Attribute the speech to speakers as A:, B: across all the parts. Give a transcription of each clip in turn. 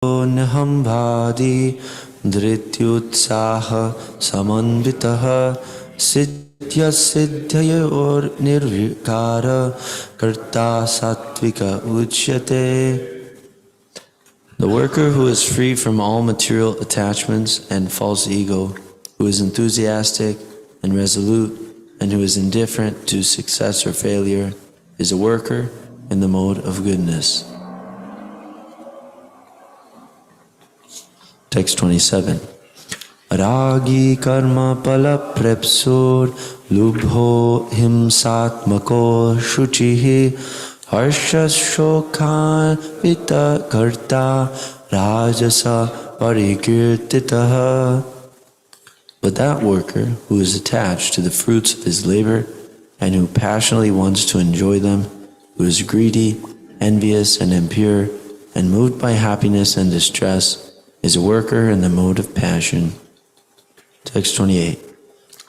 A: Nahambhadi dhrityutsaha samanvitaha siddhya siddhayor nirvikara karta sattvika uchyate. The worker who is free from all material attachments and false ego, who is enthusiastic and resolute, and who is indifferent to success or failure, is a worker in the mode of goodness. Text 27. Ragi karma pala prepsur lubho himsatmako shuchihi harshas shokhan vita karta rajasa parikirtitaha. But that worker who is attached to the fruits of his labor and who passionately wants to enjoy them, who is greedy, envious, and impure, and moved by happiness and distress, is a worker in the mode of passion. Text 28.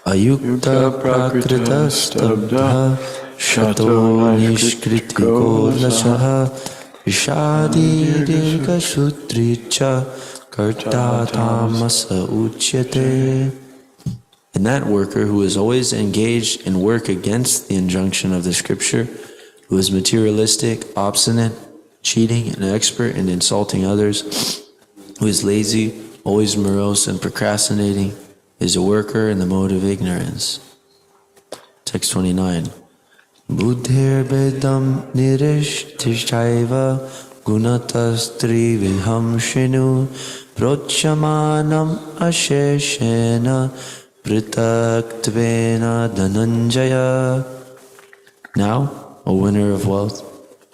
A: Ayukta prakrita stabdha shato nishkritiko lashaha vishadi dirga sutricha karta tamasa uchyate. And that worker who is always engaged in work against the injunction of the scripture, who is materialistic, obstinate, cheating, and expert in insulting others, who is lazy, always morose and procrastinating, is a worker in the mode of ignorance. Text 29. Buddhir bedam nirishthishaiva gunatastri viham shinu prochamanam asheshena pritaktvena dhananjaya. Now, O winner of wealth,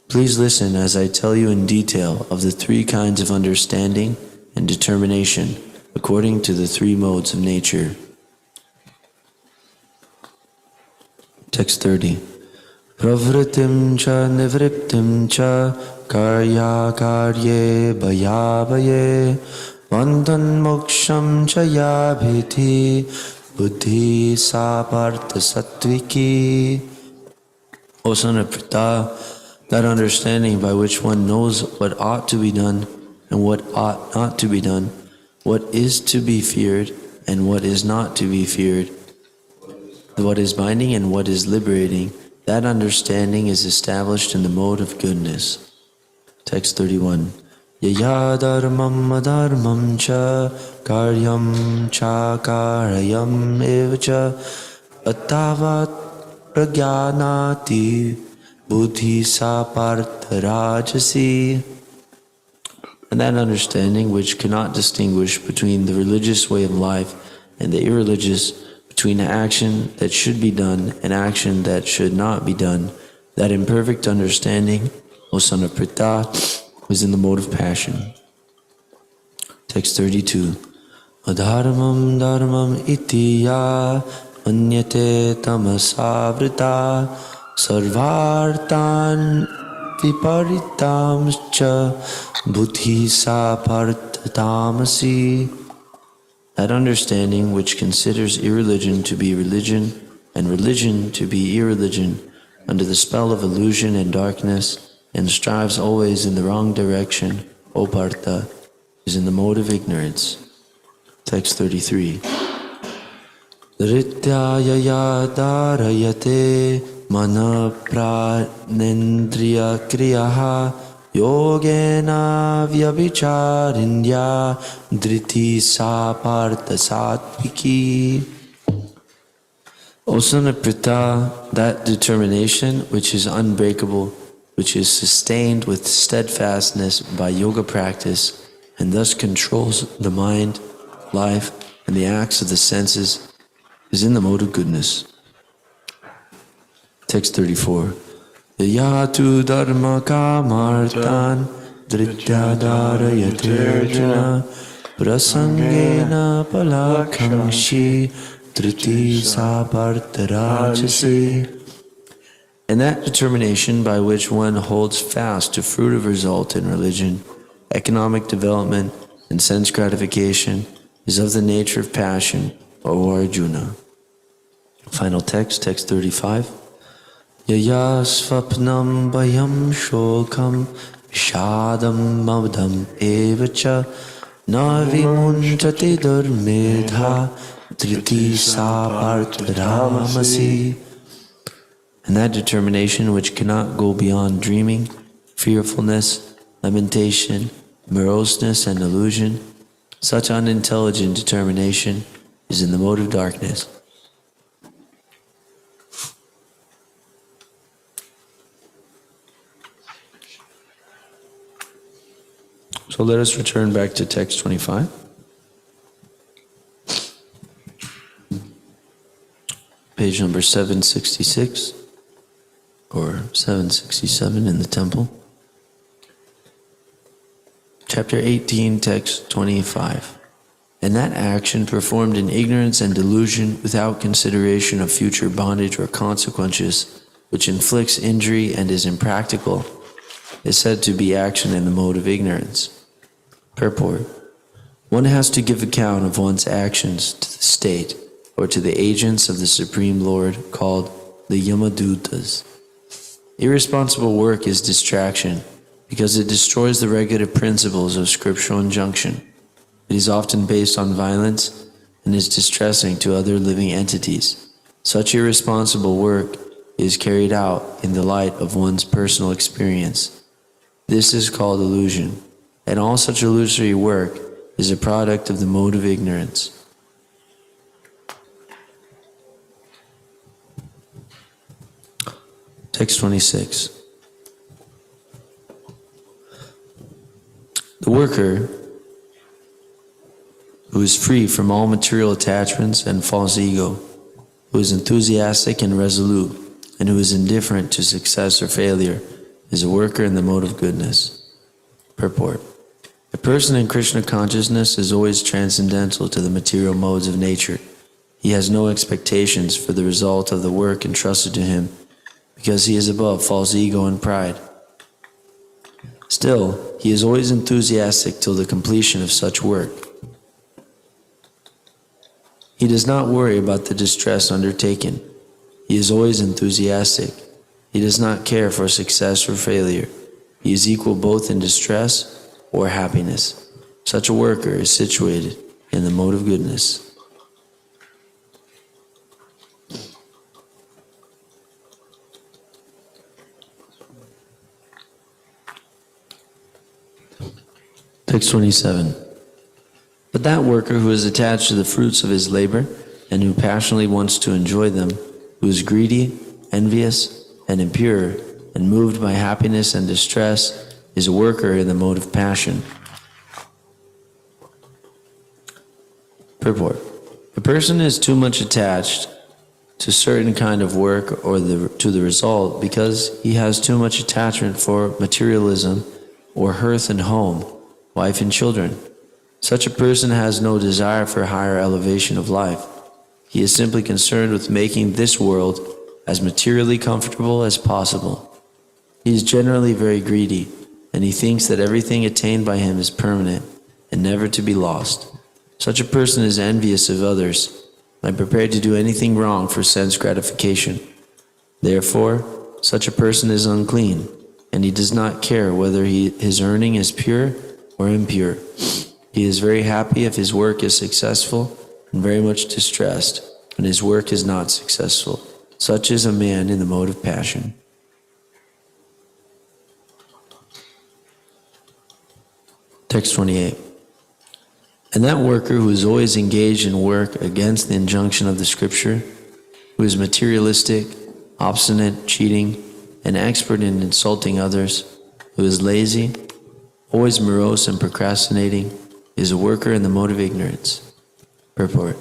A: please listen as I tell you in detail of the three kinds of understanding and determination according to the three modes of nature. Text 30. Pravritim cha nivriptim cha karya karye bhaya bhaye bandhan moksham cha yabhiti buddhi sapartha sattviki. O son of Pritha, that understanding by which one knows what ought to be done and what ought not to be done, what is to be feared and what is not to be feared, what is binding and what is liberating, that understanding is established in the mode of goodness. Text 31. Yaya dharmam adharmam cha karyam cha karayam evcha atavat pragyanati buddhi sapartha rajasi. And that understanding which cannot distinguish between the religious way of life and the irreligious, between action that should be done and action that should not be done, that imperfect understanding, O son of Pritha, was in the mode of passion. Text 32. Adharmam dharmam iti ya manyate tamasavrita sarvartan viparitamscha buddhi sapartha tamasi. That understanding which considers irreligion to be religion and religion to be irreligion under the spell of illusion and darkness and strives always in the wrong direction, O Partha, is in the mode of ignorance. Text 33. Dhrityaya dharayate mana pranendriya kriyaha yogena vyabhicharinya dhriti sapartha sattviki. O son of Pritha, that determination which is unbreakable, which is sustained with steadfastness by yoga practice, and thus controls the mind, life, and the acts of the senses, is in the mode of goodness. Text 34. Yatu dharma kamartan dritya dharayate prasangena palakhamshi driti sapartha rajasi. And that determination by which one holds fast to fruitive result in religion, economic development, and sense gratification is of the nature of passion, O Arjuna. Final text, text 35. Yaya svapnam bayam shokam Shadam mavdam evacha na vimunchati durmedha triti sapartharamasi. And that determination which cannot go beyond dreaming, fearfulness, lamentation, moroseness, and illusion, such unintelligent determination is in the mode of darkness. So let us return back to text 25. Page number 766 or 767 in the temple. Chapter 18, text 25. And that action performed in ignorance and delusion without consideration of future bondage or consequences, which inflicts injury and is impractical, is said to be action in the mode of ignorance. Purport. One has to give account of one's actions to the state or to the agents of the Supreme Lord called the Yamadutas. Irresponsible work is distraction because it destroys the regulative principles of scriptural injunction. It is often based on violence and is distressing to other living entities. Such irresponsible work is carried out in the light of one's personal experience. This is called illusion, and all such illusory work is a product of the mode of ignorance. Text 26. The worker who is free from all material attachments and false ego, who is enthusiastic and resolute, and who is indifferent to success or failure, is a worker in the mode of goodness. Purport. A person in Krishna consciousness is always transcendental to the material modes of nature. He has no expectations for the result of the work entrusted to him, because he is above false ego and pride. Still, he is always enthusiastic till the completion of such work. He does not worry about the distress undertaken. He is always enthusiastic. He does not care for success or failure. He is equal both in distress or happiness. Such a worker is situated in the mode of goodness. Text 27. But that worker who is attached to the fruits of his labor and who passionately wants to enjoy them, who is greedy, envious, and impure, and moved by happiness and distress, is a worker in the mode of passion. Purport. A person is too much attached to certain kind of work or to the result because he has too much attachment for materialism or hearth and home, wife and children. Such a person has no desire for higher elevation of life. He is simply concerned with making this world as materially comfortable as possible. He is generally very greedy, and he thinks that everything attained by him is permanent and never to be lost. Such a person is envious of others and prepared to do anything wrong for sense gratification. Therefore, such a person is unclean, and he does not care whether his earning is pure or impure. He is very happy if his work is successful and very much distressed when his work is not successful. Such is a man in the mode of passion. Text 28. And that worker who is always engaged in work against the injunction of the scripture, who is materialistic, obstinate, cheating, and expert in insulting others, who is lazy, always morose and procrastinating, is a worker in the mode of ignorance. Purport.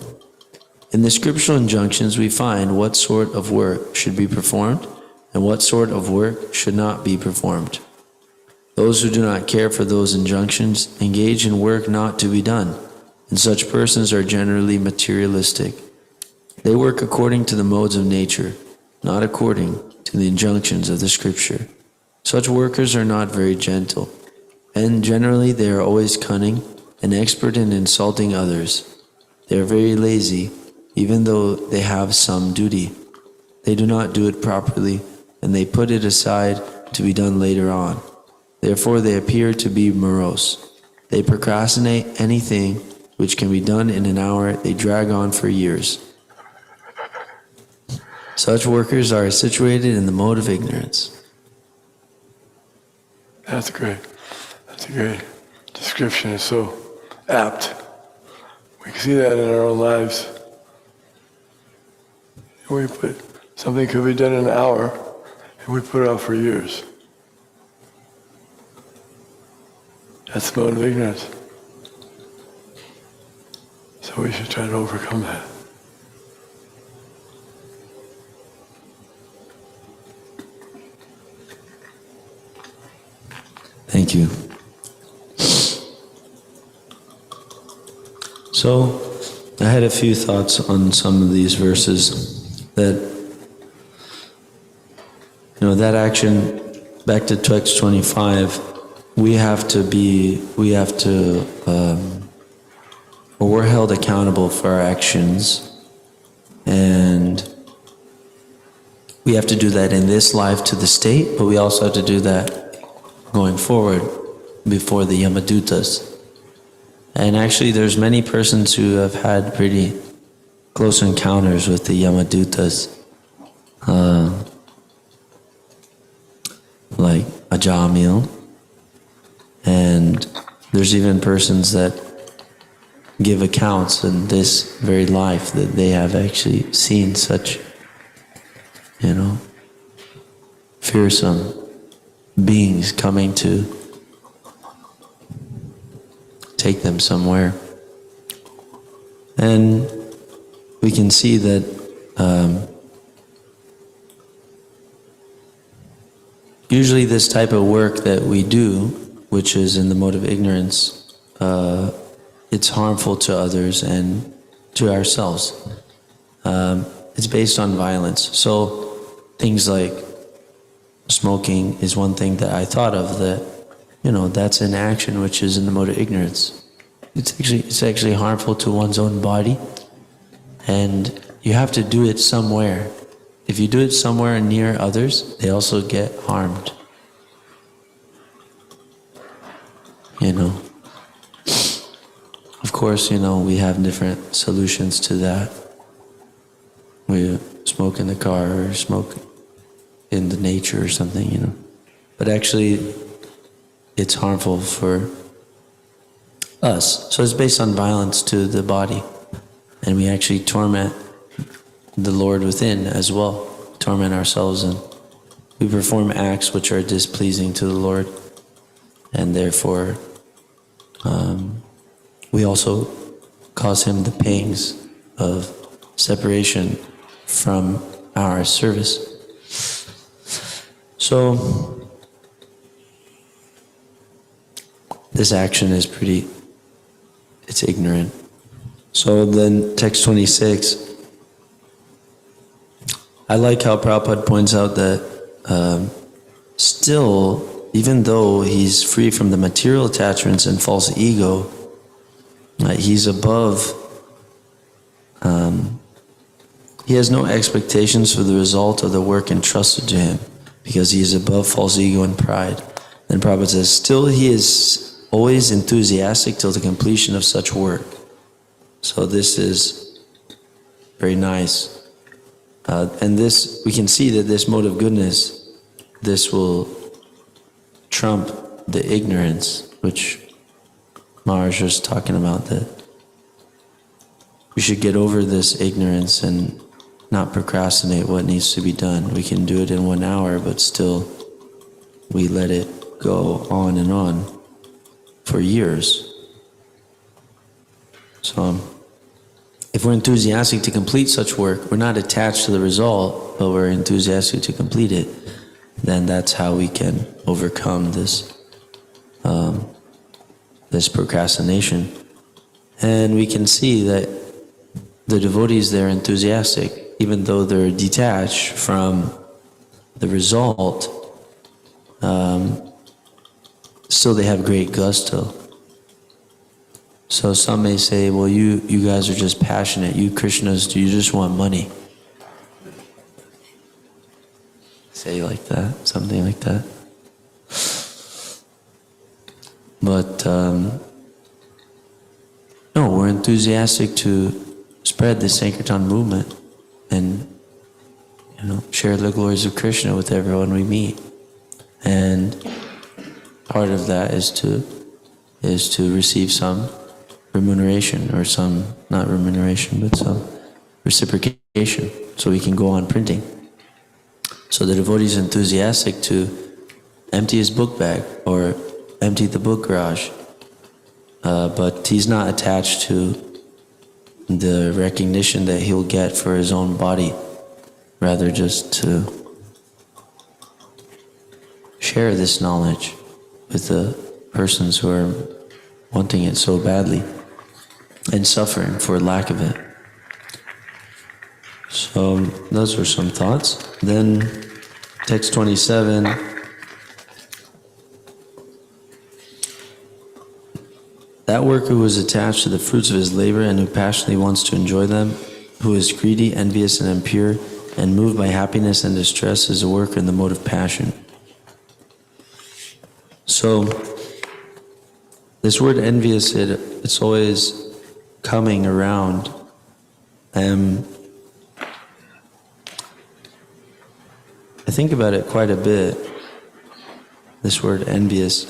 A: In the scriptural injunctions we find what sort of work should be performed and what sort of work should not be performed. Those who do not care for those injunctions engage in work not to be done, and such persons are generally materialistic. They work according to the modes of nature, not according to the injunctions of the scripture. Such workers are not very gentle, and generally they are always cunning and expert in insulting others. They are very lazy, even though they have some duty. They do not do it properly, and they put it aside to be done later on. Therefore they appear to be morose. They procrastinate anything which can be done in an hour. They drag on for years. Such workers are situated in the mode of ignorance.
B: That's great. That's a great description. It's so apt. We can see that in our own lives. Something could be done in an hour, and we put it off for years. That's the mode of ignorance. So we should try to overcome that.
A: Thank you. So, I had a few thoughts on some of these verses that, that action, back to text 25, we're held accountable for our actions, and we have to do that in this life to the state, but we also have to do that going forward before the Yamadutas. And actually there's many persons who have had pretty close encounters with the Yamadutas, like Ajamil, and there's even persons that give accounts in this very life that they have actually seen such, fearsome beings coming to take them somewhere. And we can see that usually this type of work that we do, which is in the mode of ignorance, it's harmful to others and to ourselves. It's based on violence. So things like smoking is one thing that I thought of that, that's an action which is in the mode of ignorance. It's actually harmful to one's own body, and you have to do it somewhere. If you do it somewhere near others, they also get harmed. Of course, we have different solutions to that. We smoke in the car or smoke in the nature or something, But actually, it's harmful for us. So it's based on violence to the body. And we actually torment the Lord within as well. Torment ourselves, and we perform acts which are displeasing to the Lord. And therefore, we also cause Him the pangs of separation from our service. So, this action is it's ignorant. So then text 26, I like how Prabhupada points out that still, even though he's free from the material attachments and false ego, he's above, he has no expectations for the result of the work entrusted to him, because he is above false ego and pride. Then Prabhupada says, still he is always enthusiastic till the completion of such work. So this is very nice. And this, we can see that this mode of goodness, this will trump the ignorance, which Maharaj was talking about, that we should get over this ignorance and not procrastinate what needs to be done. We can do it in 1 hour, but still we let it go on and on for years. So if we're enthusiastic to complete such work, we're not attached to the result, but we're enthusiastic to complete it, then that's how we can overcome this this procrastination. And we can see that the devotees, they're enthusiastic, even though they're detached from the result, still they have great gusto. So some may say, well, you guys are just passionate. You Krishnas, do you just want money? Say like that, something like that. But no, we're enthusiastic to spread the Sankirtan movement and share the glories of Krishna with everyone we meet. And part of that is to receive some remuneration, or some, not remuneration, but some reciprocation, so we can go on printing. So the devotee is enthusiastic to empty his book bag or empty the book garage, but he's not attached to the recognition that he'll get for his own body, rather just to share this knowledge with the persons who are wanting it so badly and suffering for lack of it. So those were some thoughts. Then text 27. That worker who is attached to the fruits of his labor and who passionately wants to enjoy them, who is greedy, envious, and impure, and moved by happiness and distress, is a worker in the mode of passion. So this word envious, it's always coming around. I think about it quite a bit, this word envious.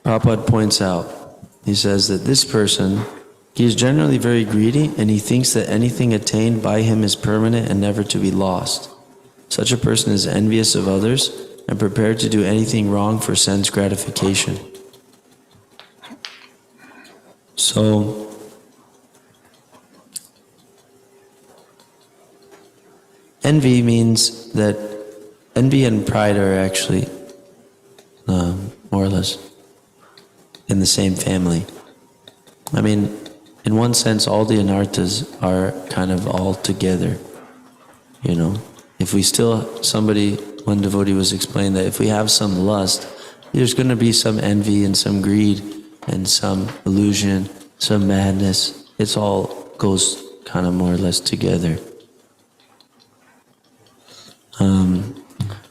A: Prabhupada points out, he says that this person, he is generally very greedy, and he thinks that anything attained by him is permanent and never to be lost. Such a person is envious of others and prepared to do anything wrong for sense gratification. So, envy means that envy and pride are actually more or less in the same family. I mean, in one sense, all the anarthas are kind of all together, If we still, one devotee was explaining that if we have some lust, there's going to be some envy and some greed and some illusion, some madness. It's all goes kind of more or less together.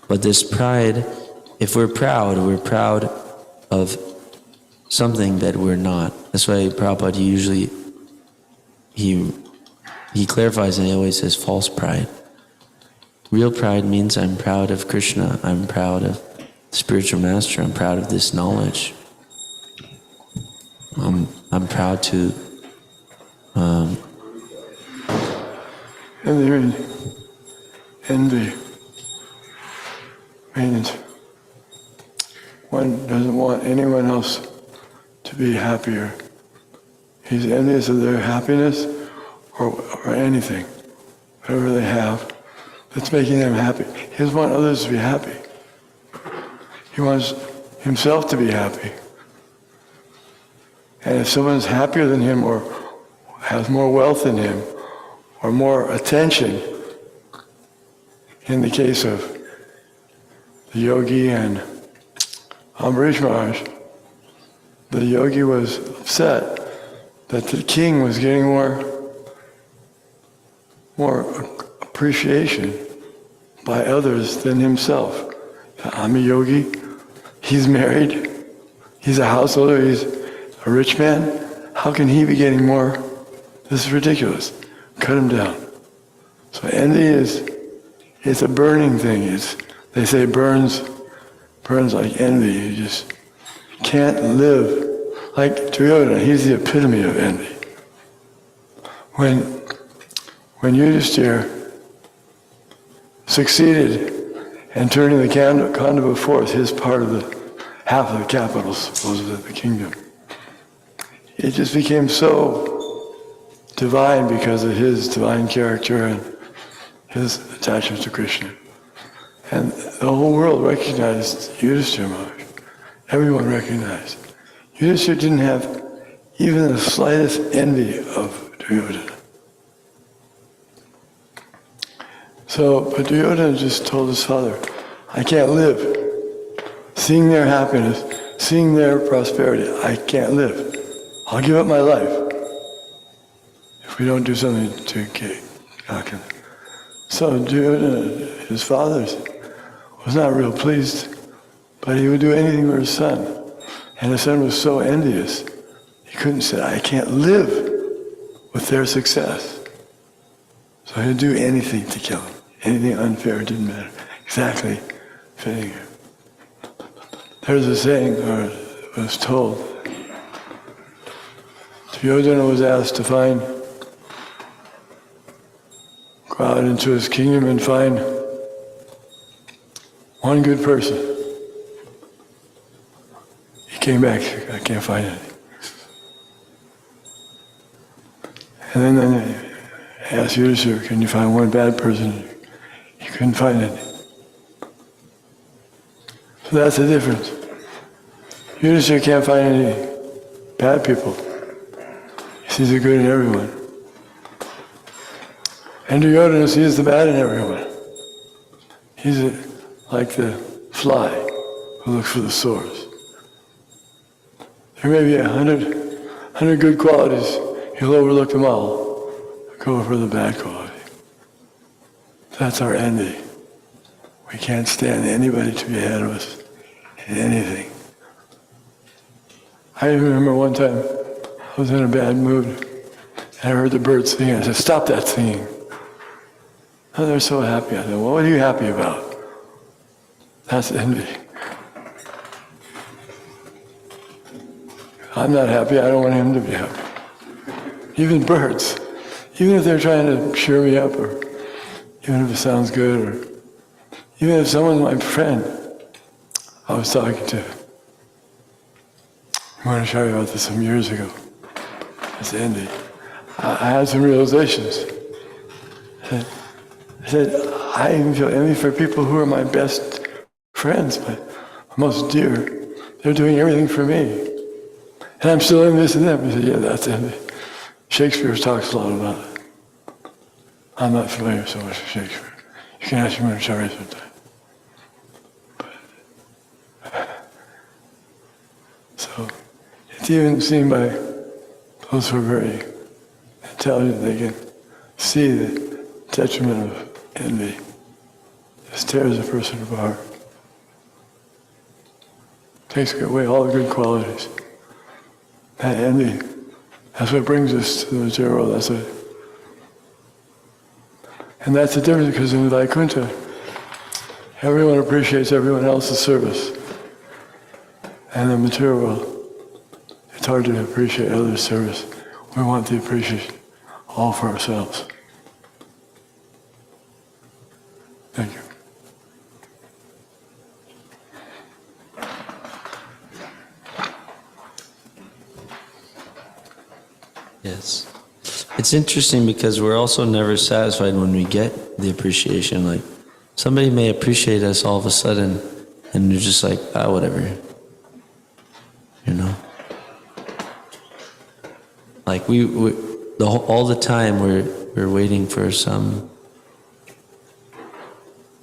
A: But this pride, if we're proud of something that we're not. That's why Prabhupada usually, he clarifies and he always says false pride. Real pride means I'm proud of Krishna, I'm proud of the spiritual master, I'm proud of this knowledge. I'm proud to
B: envy means one doesn't want anyone else to be happier. He's envious of their happiness or anything, whatever they have, that's making them happy. He doesn't want others to be happy. He wants himself to be happy. And if someone's happier than him or has more wealth than him or more attention, in the case of the yogi and Ambarish Maharaj, the yogi was upset that the king was getting more appreciation by others than himself. I'm a yogi, he's married, he's a householder, he's a rich man. How can he be getting more? This is ridiculous. Cut him down. So envy it's a burning thing. They say burns like envy. You just can't live. Like Duryodhana, he's the epitome of envy. When Yudhishthira succeeded in turning the Khandava force, his part of half of the capital, supposedly, of the kingdom, it just became so divine because of his divine character and his attachment to Krishna. And the whole world recognized Yudhishthira Maharaj. Everyone recognized. Yudhishthira didn't have even the slightest envy of Duryodhana. But Duryodhana just told his father, I can't live. Seeing their happiness, seeing their prosperity, I can't live. I'll give up my life if we don't do something to get. So Duryodhana, his father, was not real pleased, but he would do anything for his son. And his son was so envious, he couldn't say, I can't live with their success. So he'd do anything to kill him. Anything unfair, didn't matter. Exactly fitting him. There's a saying, or it was told, Duryodhana was asked to go out into his kingdom and find one good person. He came back, I can't find any. And then he asked Yudhishthira, can you find one bad person? He couldn't find any. So that's the difference. Yudhishthira can't find any bad people. He sees the good in everyone. And Duryodhana sees the bad in everyone. He's like the fly who looks for the sores. There may be 100 good qualities. He'll overlook them all, go for the bad quality. That's our envy. We can't stand anybody to be ahead of us in anything. I remember one time I was in a bad mood and I heard the birds singing. I said, stop that singing. Oh, they're so happy. I said, well, what are you happy about? That's envy. I'm not happy, I don't want him to be happy. Even birds, even if they're trying to cheer me up, or even if it sounds good, or even if someone's my friend, I was talking to, I'm going to show you about this some years ago. It's envy. I had some realizations. I said, I even feel envy for people who are my best friends, my most dear. They're doing everything for me. And I'm still envious of them. He said, yeah, that's envy. Shakespeare talks a lot about it. I'm not familiar so much with Shakespeare. You can ask me when Shari sometime. So it's even seen by those who are very intelligent. They can see the detriment of envy. It tears a person apart. Takes away all the good qualities. That envy, that's what brings us to the material world. And that's the difference, because in Vaikuntha, everyone appreciates everyone else's service. And in the material world, it's hard to appreciate others' service. We want the appreciation all for ourselves. Thank you.
A: Yes. It's interesting because we're also never satisfied when we get the appreciation. Like, somebody may appreciate us all of a sudden, and you're just like, whatever. You know? Like, all the time we're waiting for some.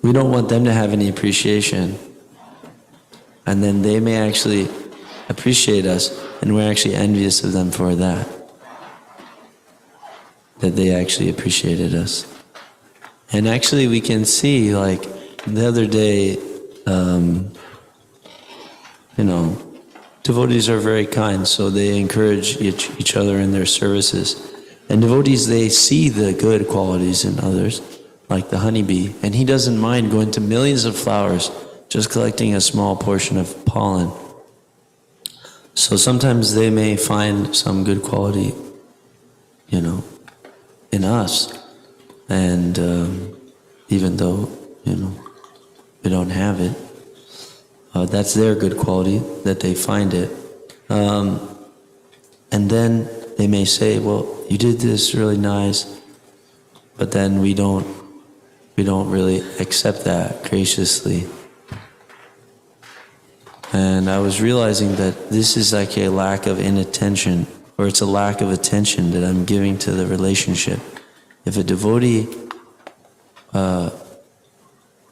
A: We don't want them to have any appreciation. And then they may actually appreciate us, and we're actually envious of them for that. That they actually appreciated us. And actually we can see, like, the other day, devotees are very kind, so they encourage each other in their services. And devotees, they see the good qualities in others, like the honeybee, and he doesn't mind going to millions of flowers, just collecting a small portion of pollen. So sometimes they may find some good quality, in us, and even though we don't have it, that's their good quality, that they find it, and then they may say, well, you did this really nice, but then we don't really accept that graciously. And I was realizing that this is like a lack of inattention, or it's a lack of attention that I'm giving to the relationship. If a devotee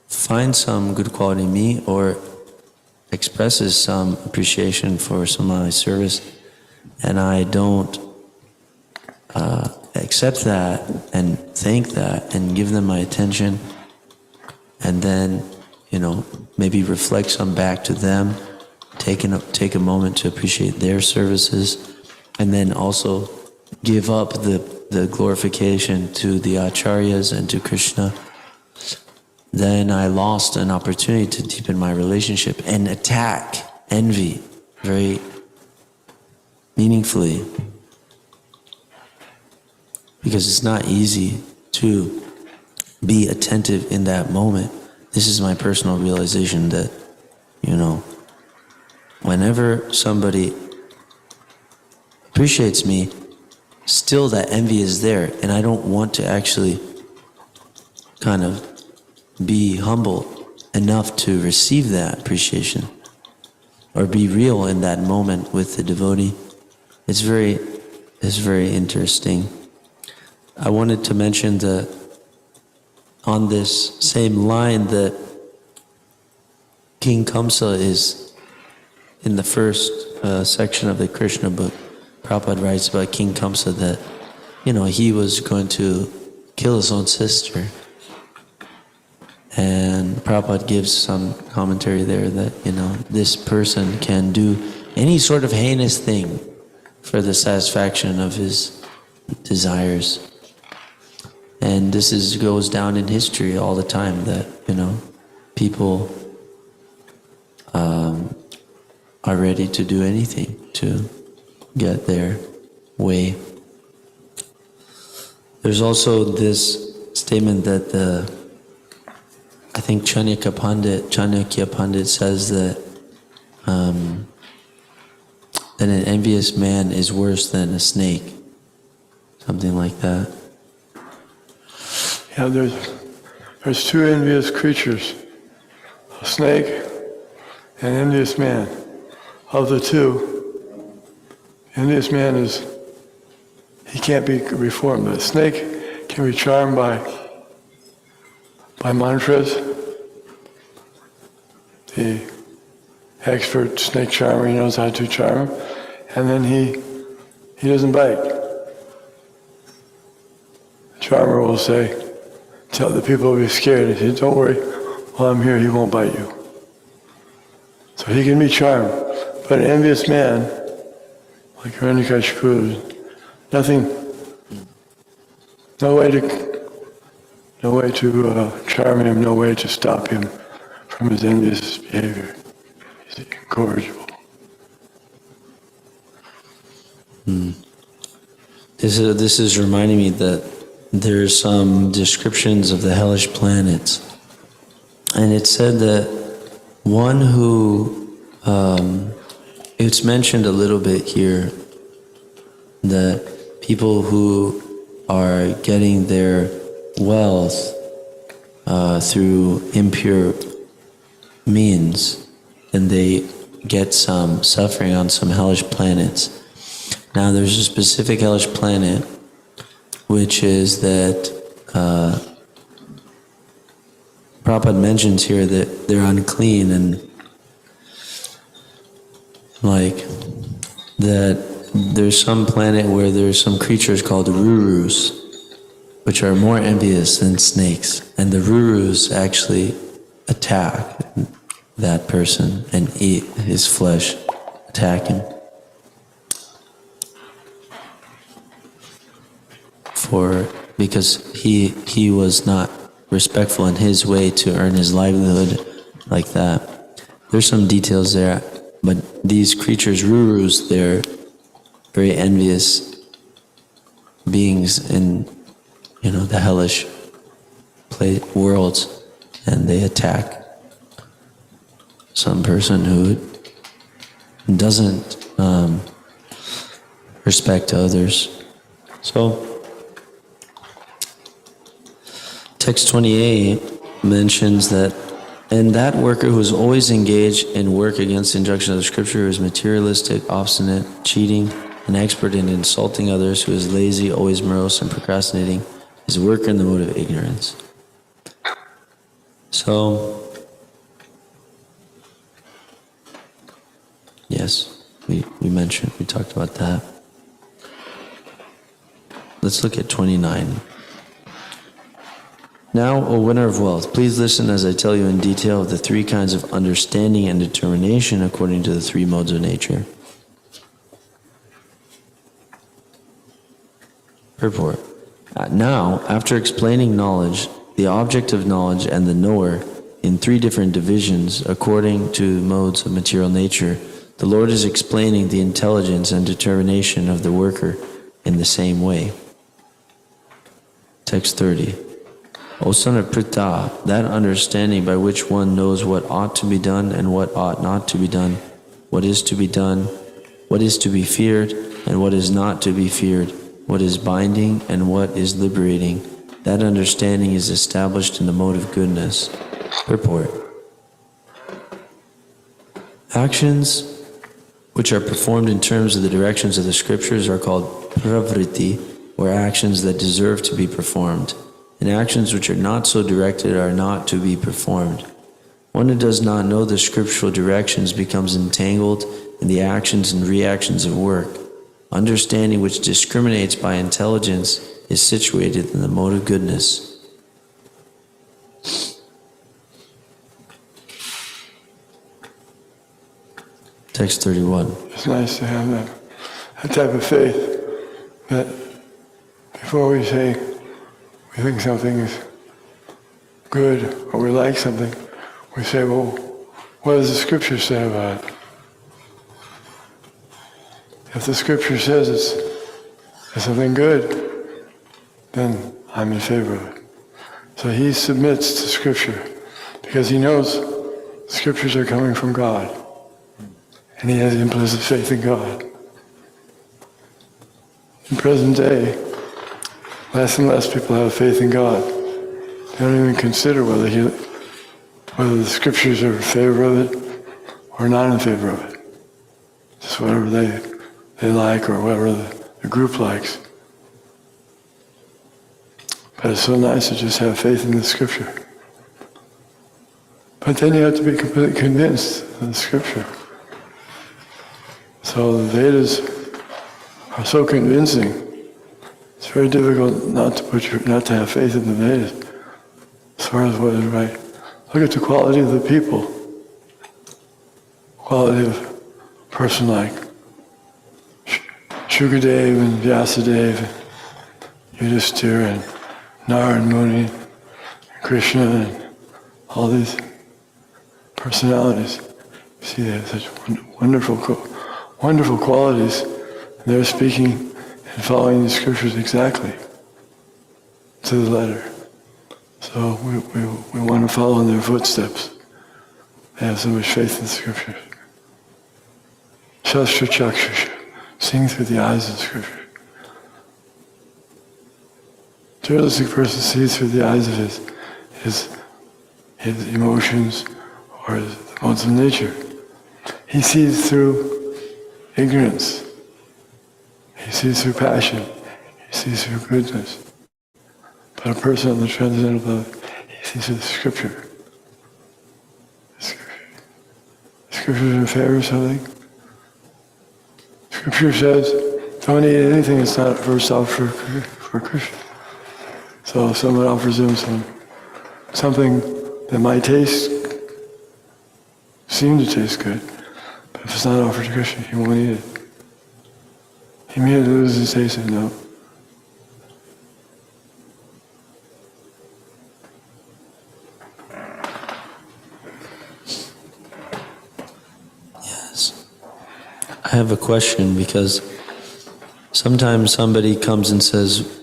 A: finds some good quality in me, or expresses some appreciation for some of my service, and I don't accept that and thank that and give them my attention, and then maybe reflect some back to them, take a moment to appreciate their services, and then also give up the glorification to the acharyas and to Krishna, then I lost an opportunity to deepen my relationship and attack envy very meaningfully. Because it's not easy to be attentive in that moment. This is my personal realization that, whenever somebody appreciates me, still that envy is there, and I don't want to actually kind of be humble enough to receive that appreciation or be real in that moment with the devotee. It's very interesting. I wanted to mention that on this same line that King Kamsa is in the first section of the Krishna book. Prabhupada writes about King Kamsa that, he was going to kill his own sister. And Prabhupada gives some commentary there that, this person can do any sort of heinous thing for the satisfaction of his desires. And this goes down in history all the time that, people are ready to do anything to get their way. There's also this statement that I think Chanakya Pandit says that an envious man is worse than a snake, something like that.
B: Yeah, there's two envious creatures, a snake and an envious man. Of the two, envious man he can't be reformed. The snake can be charmed by mantras. The expert snake charmer, he knows how to charm, and then he doesn't bite. The charmer will tell the people to be scared. He says, "Don't worry, while I'm here, he won't bite you." So he can be charmed. But an envious man, like Hiranyakashipu, no way to charm him, no way to stop him from his envious behavior. He's incorrigible.
A: This is reminding me that there's some descriptions of the hellish planets, and it said that one who it's mentioned a little bit here that people who are getting their wealth through impure means, and they get some suffering on some hellish planets. Now there's a specific hellish planet which is that Prabhupada mentions here that they're unclean, and that there's some planet where there's some creatures called rurus, which are more envious than snakes, and the rurus actually attack that person and eat his flesh, attack him. Because he was not respectful in his way to earn his livelihood like that. There's some details there, but these creatures, rurus, they're very envious beings in, the hellish worlds, and they attack some person who doesn't respect others. So, text 28 mentions that, and that worker who is always engaged in work against the injunction of the scripture, who is materialistic, obstinate, cheating, an expert in insulting others, who is lazy, always morose, and procrastinating, is a worker in the mode of ignorance. So, yes, we talked about that. Let's look at 29. Now, O winner of wealth, please listen as I tell you in detail of the three kinds of understanding and determination according to the three modes of nature. Purport. Now, after explaining knowledge, the object of knowledge, and the knower in three different divisions according to modes of material nature, the Lord is explaining the intelligence and determination of the worker in the same way. Text 30. O son of Pritha, that understanding by which one knows what ought to be done and what ought not to be done, what is to be done, what is to be feared and what is not to be feared, what is binding and what is liberating, that understanding is established in the mode of goodness. Purport. Actions which are performed in terms of the directions of the scriptures are called pravriti, or actions that deserve to be performed, and actions which are not so directed are not to be performed. One who does not know the scriptural directions becomes entangled in the actions and reactions of work. Understanding which discriminates by intelligence is situated in the mode of goodness. Text 31.
B: It's nice to have that type of faith that before we say we think something is good or we like something, we say, well, what does the scripture say about it? If the scripture says it's something good, then I'm in favor of it. So he submits to scripture because he knows scriptures are coming from God. And he has implicit faith in God. In present day, less and less people have faith in God. They don't even consider whether the scriptures are in favor of it or not in favor of it. Just whatever they like or whatever the group likes. But it's so nice to just have faith in the scripture. But then you have to be completely convinced of the scripture. So the Vedas are so convincing. It's very difficult not to have faith in the Vedas as far as what is right. Look at the quality of the people. Quality of a person like Shukadev and Vyasadeva, and Yudhishthira and Narad Muni, and Krishna, and all these personalities. You see, they have such wonderful qualities. They're speaking and following the scriptures exactly to the letter. So we want to follow in their footsteps. They have so much faith in the scriptures. Shastra Chakshusha, seeing through the eyes of the scripture. Materialistic person sees through the eyes of his emotions or the modes of nature. He sees through ignorance. He sees through passion. He sees through goodness. But a person on the transcendental level, he sees through the scripture. The scripture is in favor of something. Scripture says, don't eat anything that's not first offered for Krishna. So if someone offers him something that might seem to taste good, but if it's not offered to Krishna, he won't eat it. He immediately loses his taste and no.
A: Yes. I have a question because sometimes somebody comes and says,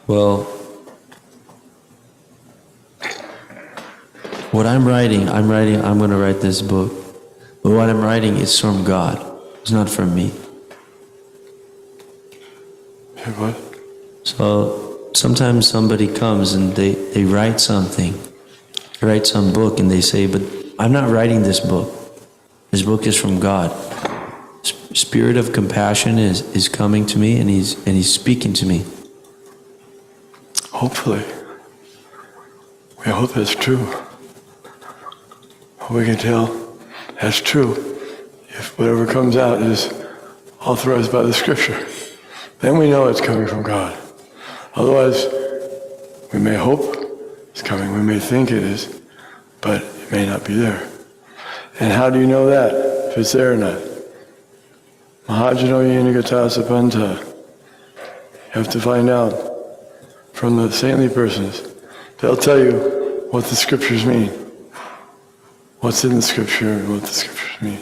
A: well, what I'm going to write this book. But what I'm writing is from God. It's not from me.
B: What?
A: So sometimes somebody comes and they write something. They write some book and they say, but I'm not writing this book. This book is from God. Spirit of compassion is coming to me and he's speaking to me.
B: Hopefully. We hope that's true. We can tell that's true if whatever comes out is authorized by the scripture. Then we know it's coming from God. Otherwise, We may hope it's coming, we may think it is, but it may not be there. And how do you know that, if it's there or not? Mahajano yenigata sapanta. You have to find out from the saintly persons. They'll tell you what the scriptures mean. What's in the scripture and what the scriptures mean.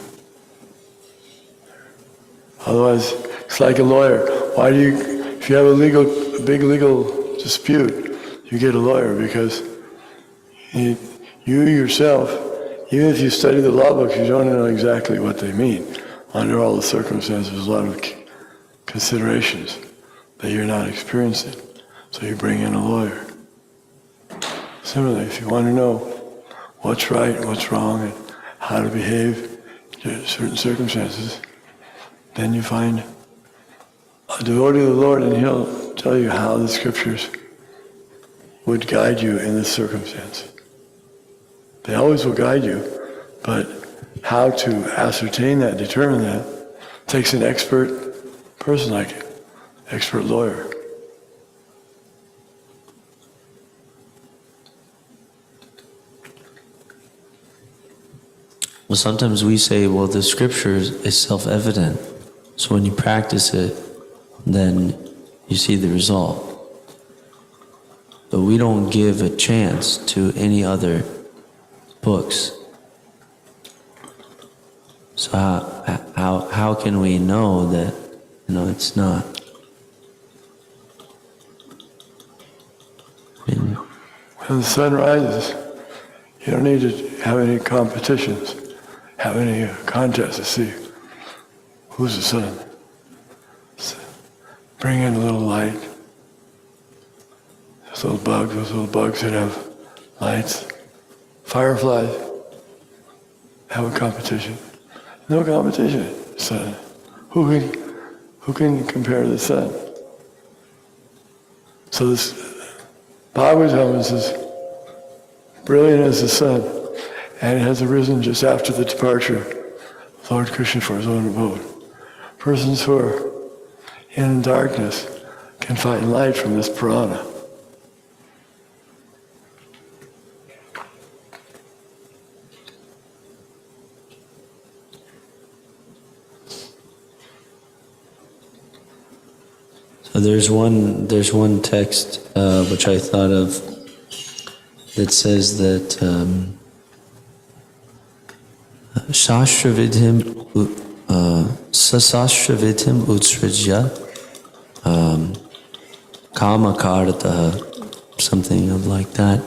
B: Otherwise, it's like a lawyer. Why do you, if you have a big legal dispute, you get a lawyer because you yourself, even if you study the law books, you don't know exactly what they mean. Under all the circumstances, there's a lot of considerations that you're not experiencing. So you bring in a lawyer. Similarly, if you want to know what's right, what's wrong, and how to behave in certain circumstances, then you find a devotee of the Lord and he'll tell you how the scriptures would guide you in this circumstance. They always will guide you, but how to ascertain that, determine that, takes an expert person like an expert lawyer.
A: Well, sometimes we say, well, the scripture is self-evident. So when you practice it, then you see the result. But we don't give a chance to any other books. So how can we know that, it's not?
B: When the sun rises, you don't need to have any competitions, have any contests to see who's the sun. Bring in a little light. Those little bugs that have lights. Fireflies have a competition. No competition, sun. Who can compare to the sun? So this Bhagavatam is as brilliant as the sun, and it has arisen just after the departure of Lord Krishna for his own abode. Persons who are in darkness can find light from this Purana.
A: So there's one text which I thought of that says that Sashtravidhim utsrajya kamakarta, something of like that.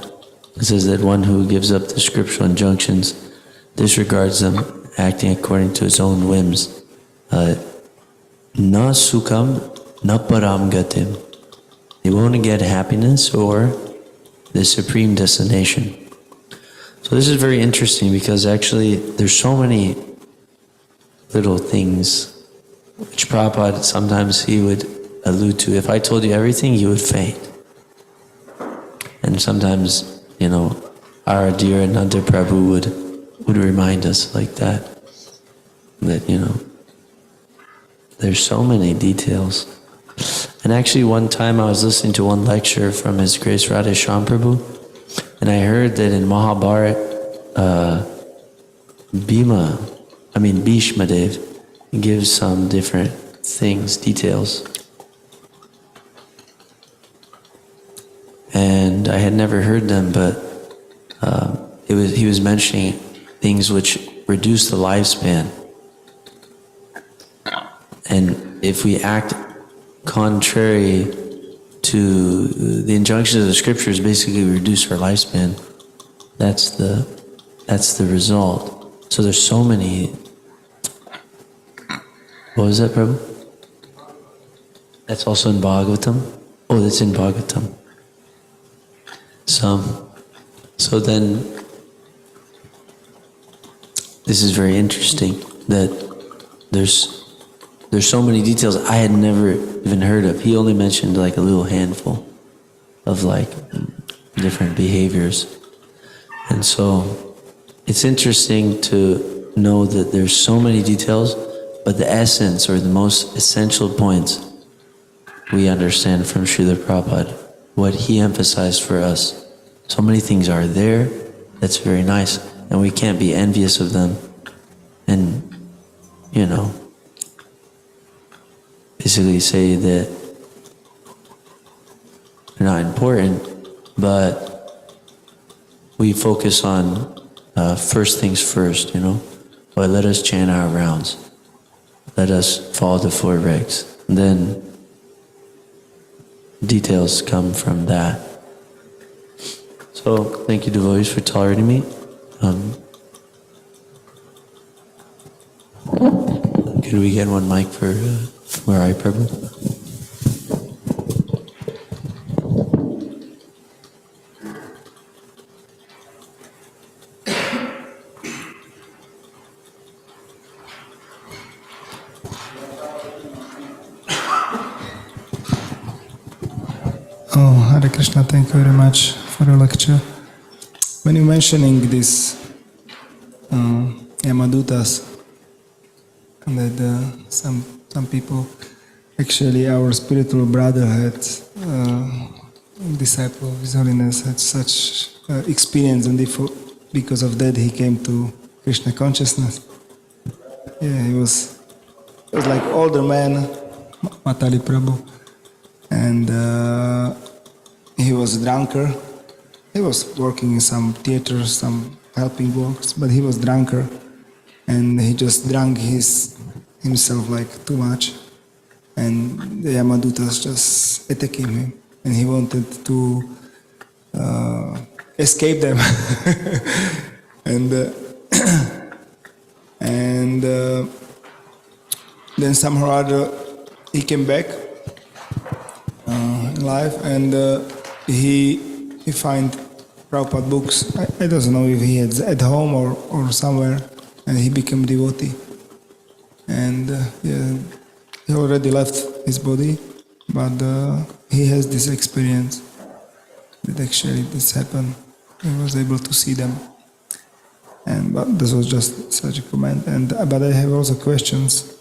A: It says that one who gives up the scriptural injunctions, disregards them, acting according to his own whims, na sukham na param gatim. He won't get happiness or the supreme destination. So this is very interesting because actually there's so many little things which Prabhupada sometimes he would allude to. If I told you everything, you would faint. And sometimes, our dear Ananda Prabhu would remind us like that there's so many details. And actually one time I was listening to one lecture from His Grace Radheshyam Prabhu, and I heard that in Mahabharat, Bhishma Dev gives some different things, details. And I had never heard them, but he was mentioning things which reduce the lifespan. And if we act contrary to the injunctions of the scriptures, basically reduce our lifespan. That's the result. So there's so many. What was that, Prabhu? That's also in Bhagavatam? Oh, that's in Bhagavatam. So then, this is very interesting that there's so many details I had never even heard of. He only mentioned like a little handful of like different behaviors. And so it's interesting to know that there's so many details, but the essence or the most essential points we understand from Srila Prabhupada. what he emphasized for us. So many things are there that's very nice, and we can't be envious of them and, basically say that they're not important, but we focus on first things first, But let us chant our rounds. Let us follow the 4 regs. And then details come from that. So thank you, devotees, for tolerating me. Could we get one mic for Magadhari Prabhu?
C: Oh, Hare Krishna, thank you very much for your lecture. When you're mentioning this Yamadutas, that some people, actually our spiritual brother had, disciple of His Holiness had such experience, and because of that he came to Krishna consciousness. Yeah, he was like older man, Magadhari Prabhu, and he was a drunkard. He was working in some theaters, some helping works, but he was drunkard, and he just drank himself like too much, and the Yamadutas just attacking him, and he wanted to escape them, and then somehow or other he came back in life, and he find Prabhupada books. I don't know if he had at home or somewhere, and he became devotee. And he already left his body, but he has this experience that actually this happened. He was able to see them. But this was just such a comment. But I have also questions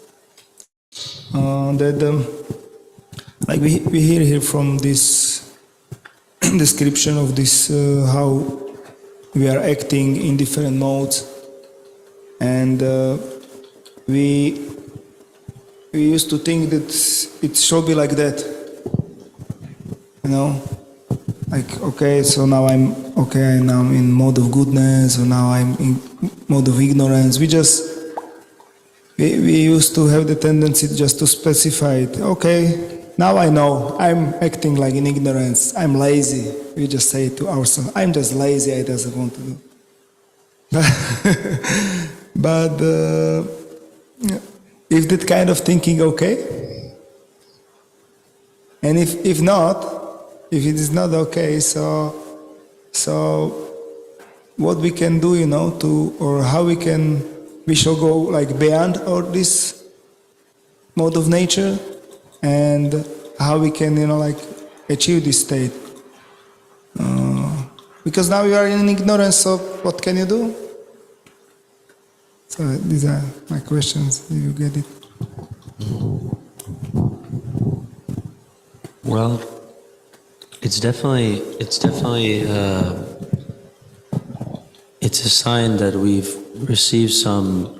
C: that like we hear here from this description of this how we are acting in different modes, and we used to think that it should be like that, like okay, so now I'm in mode of goodness, or now I'm in mode of ignorance. We used to have the tendency just to specify it. Okay, now I know I'm acting like in ignorance. I'm lazy. We just say to ourselves, I'm just lazy. I doesn't want to do. But is that kind of thinking okay? And if it is not okay, so what we can do, or how we shall go like beyond all this mode of nature, and how we can, achieve this state. Because now you are in ignorance, so what can you do? So these are my questions. Do you get it?
A: Well, it's definitely it's a sign that we've received some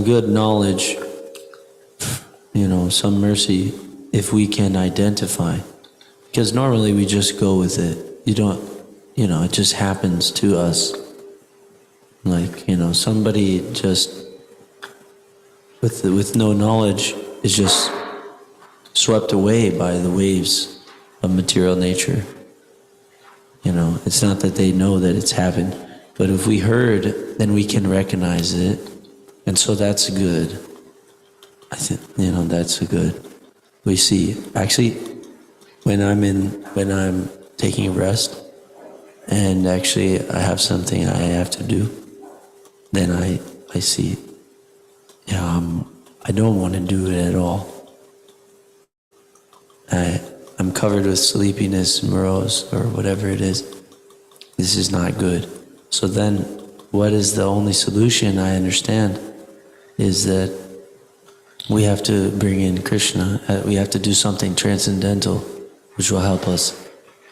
A: good knowledge, some mercy, if we can identify. Because normally we just go with it. You don't, it just happens to us. Like, somebody just with no knowledge is just swept away by the waves of material nature. It's not that they know that it's happened, but if we heard, then we can recognize it, and so that's good. I think that's a good. We see actually when I'm taking a rest, and actually I have something I have to do, then I see, I don't want to do it at all. I'm covered with sleepiness, morose, or whatever it is. This is not good. So then, what is the only solution I understand is that we have to bring in Krishna. We have to do something transcendental, which will help us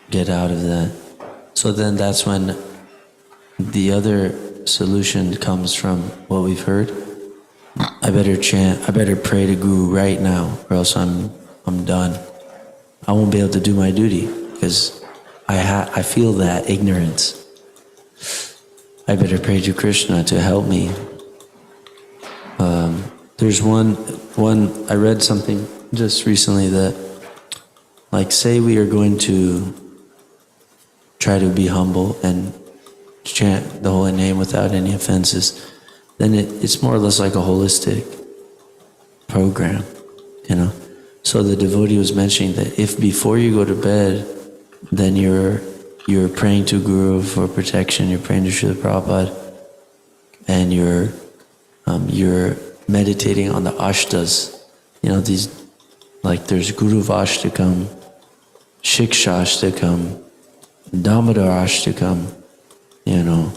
A: get out of that. So then that's when the other solution comes from what we've heard. I better chant, I better pray to Guru right now, or else I'm done. I won't be able to do my duty, because I feel that ignorance. I better pray to Krishna to help me. There's one, I read something just recently that, like, say we are going to try to be humble and chant the holy name without any offenses, then it's more or less like a holistic program, you know. So the devotee was mentioning that if before you go to bed, then you're praying to Guru for protection, you're praying to Srila Prabhupada, and you're meditating on the ashtas, you know, these, like there's Guru Vashtakam, Shikshashtakam, Damodar Ashtakam, you know,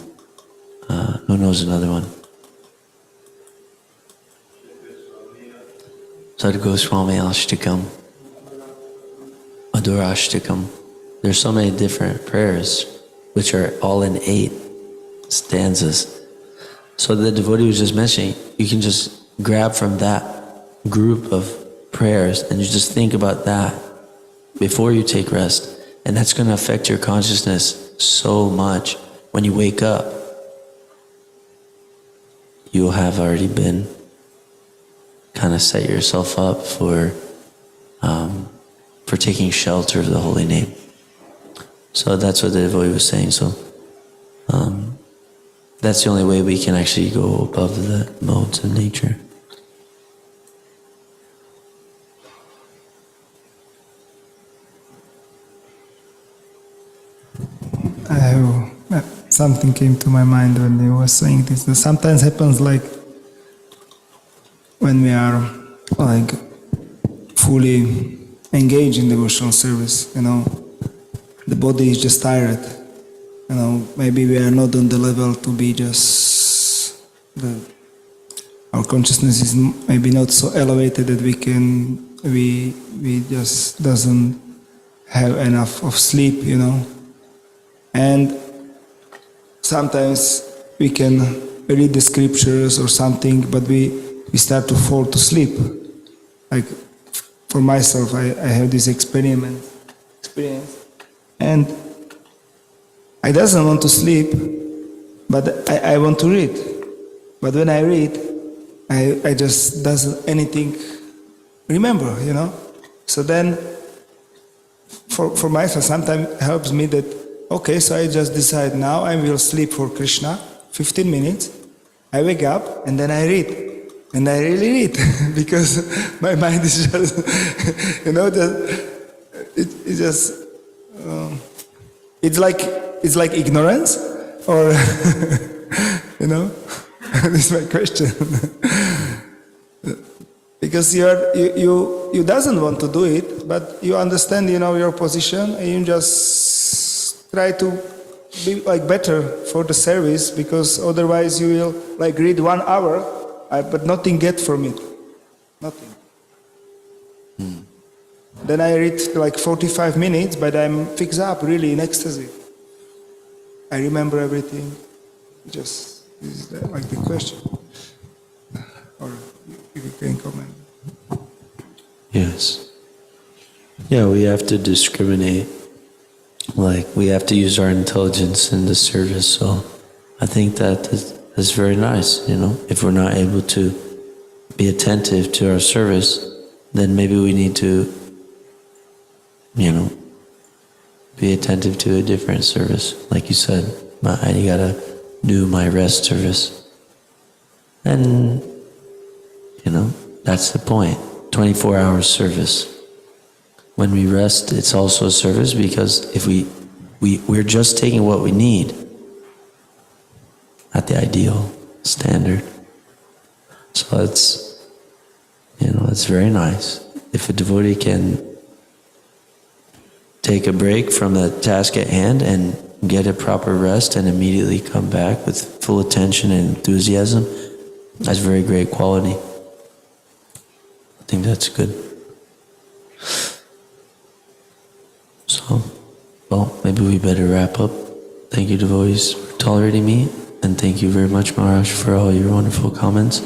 A: who knows another one? Sadgoswami Ashtakam, Madhur Ashtakam. There's so many different prayers, which are all in 8 stanzas. So the devotee was just mentioning, you can just grab from that group of prayers and you just think about that before you take rest. And that's going to affect your consciousness so much. When you wake up, you'll have already been kind of set yourself up for taking shelter of the holy name. So that's what the devotee was saying. So that's the only way we can actually go above the modes of nature.
C: Something came to my mind when he was saying this. That sometimes happens like when we are like fully engaged in devotional service, you know, the body is just tired. You know, maybe we are not on the level to be just our consciousness is maybe not so elevated that we just doesn't have enough of sleep, you know. And sometimes we can read the scriptures or something, but we start to fall to sleep. Like for myself, I have this experience, and I doesn't want to sleep, but I want to read. But when I read, I just doesn't anything remember, you know. So then, for myself, sometimes it helps me that, okay, so I just decide now I will sleep for Krishna, 15 minutes, I wake up and then I read. And I really read, because my mind is just, you know, it's just, it's like ignorance, or, you know, this is my question. Because you doesn't want to do it, but you understand, you know, your position, and you just try to be like better for the service, because otherwise you will like read 1 hour, but nothing get from it, nothing. Then I read like 45 minutes, but I'm fixed up really in ecstasy. I remember everything. Just this is like the question, or you can comment.
A: Yes. Yeah, we have to discriminate. Like, we have to use our intelligence in the service. So I think that's very nice, you know. If we're not able to be attentive to our service, then maybe we need to, you know, be attentive to a different service. Like you said, I gotta do my rest service. And, you know, that's the point. 24 hours service. When we rest, it's also a service, because if we're just taking what we need at the ideal standard. So it's, you know, it's very nice. If a devotee can take a break from the task at hand and get a proper rest and immediately come back with full attention and enthusiasm, that's very great quality. think that's good. So, well, maybe we better wrap up. Thank you, devotees, for tolerating me, and thank you very much, Maharaj, for all your wonderful comments.